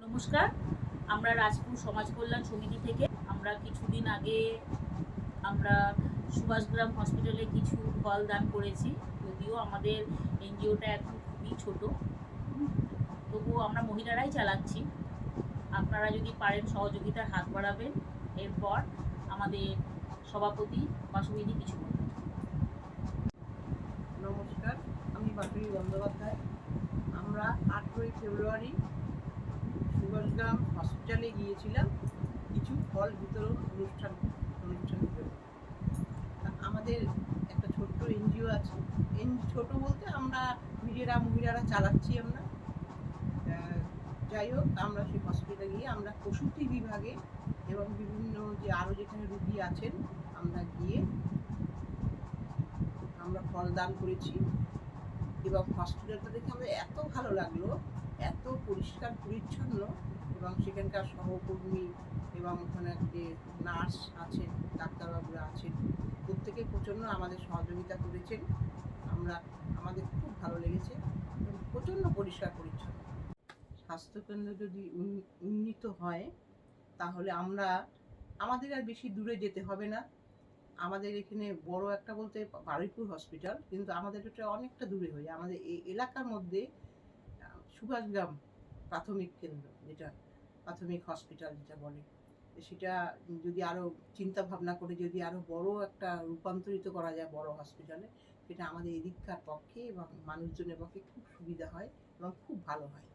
নমস্কার। আমরা রাজপুর সমাজ কল্যাণ সমিতি থেকে আমরা কিছুদিন আগে আমরা সুভাষগ্রাম হসপিটালে কিছু ফল দান করেছি। যদিও আমাদের এনজিওটা এখন খুবই ছোট, তবুও আমরা মহিলারাই চালাচ্ছি। আপনারা যদি পারেন সহযোগিতার হাত বাড়াবেন। এরপর আমাদের সভাপতি বাসুবিধি কিছু বলবেন। নমস্কার, আমি বাসুবী বন্দ্যোপাধ্যায়। আমরা 8ই ফেব্রুয়ারি সুভাষগ্রাম হসপিটালে গিয়েছিলাম কিছু ফল বিতরণ অনুষ্ঠানের জন্য। আমাদের একটা ছোট্ট এনজিও আছে। ছোট বলতে আমরা মহিলারা চালাচ্ছি আমরা। যাই হোক, আমরা সেই হসপিটালে গিয়ে আমরা প্রসূতি বিভাগে এবং বিভিন্ন যে আরও যেখানে রুগী আছেন আমরা গিয়ে আমরা ফল দান করেছি। এবং হসপিটালটা দেখে আমাদের এত ভালো লাগলো, এত পরিষ্কার পরিচ্ছন্ন, এবং সেখানকার সহকর্মী এবং ওখানে যে নার্স আছেন, ডাক্তারবাবুরা আছেন, প্রত্যেকে প্রচণ্ড আমাদের সহযোগিতা করেছেন। আমাদের খুব ভালো লেগেছে এবং প্রচণ্ড পরিষ্কার পরিচ্ছন্ন। স্বাস্থ্যকেন্দ্র যদি উন্নীত হয় তাহলে আমাদের আর বেশি দূরে যেতে হবে না। আমাদের এখানে বড় একটা বলতে বারুইপুর হসপিটাল, কিন্তু আমাদের এটা অনেকটা দূরে হয়ে যায়। আমাদের এই এলাকার মধ্যে সুভাষগ্রাম প্রাথমিক কেন্দ্র, যেটা প্রাথমিক হসপিটাল যেটা বলে, সেটা যদি আরও চিন্তা ভাবনা করে যদি আরও বড় একটা রূপান্তরিত করা যায় বড় হসপিটালে, সেটা আমাদের এদিককার পক্ষে এবং মানুষজনের পক্ষে খুব সুবিধা হয় এবং খুব ভালো হয়।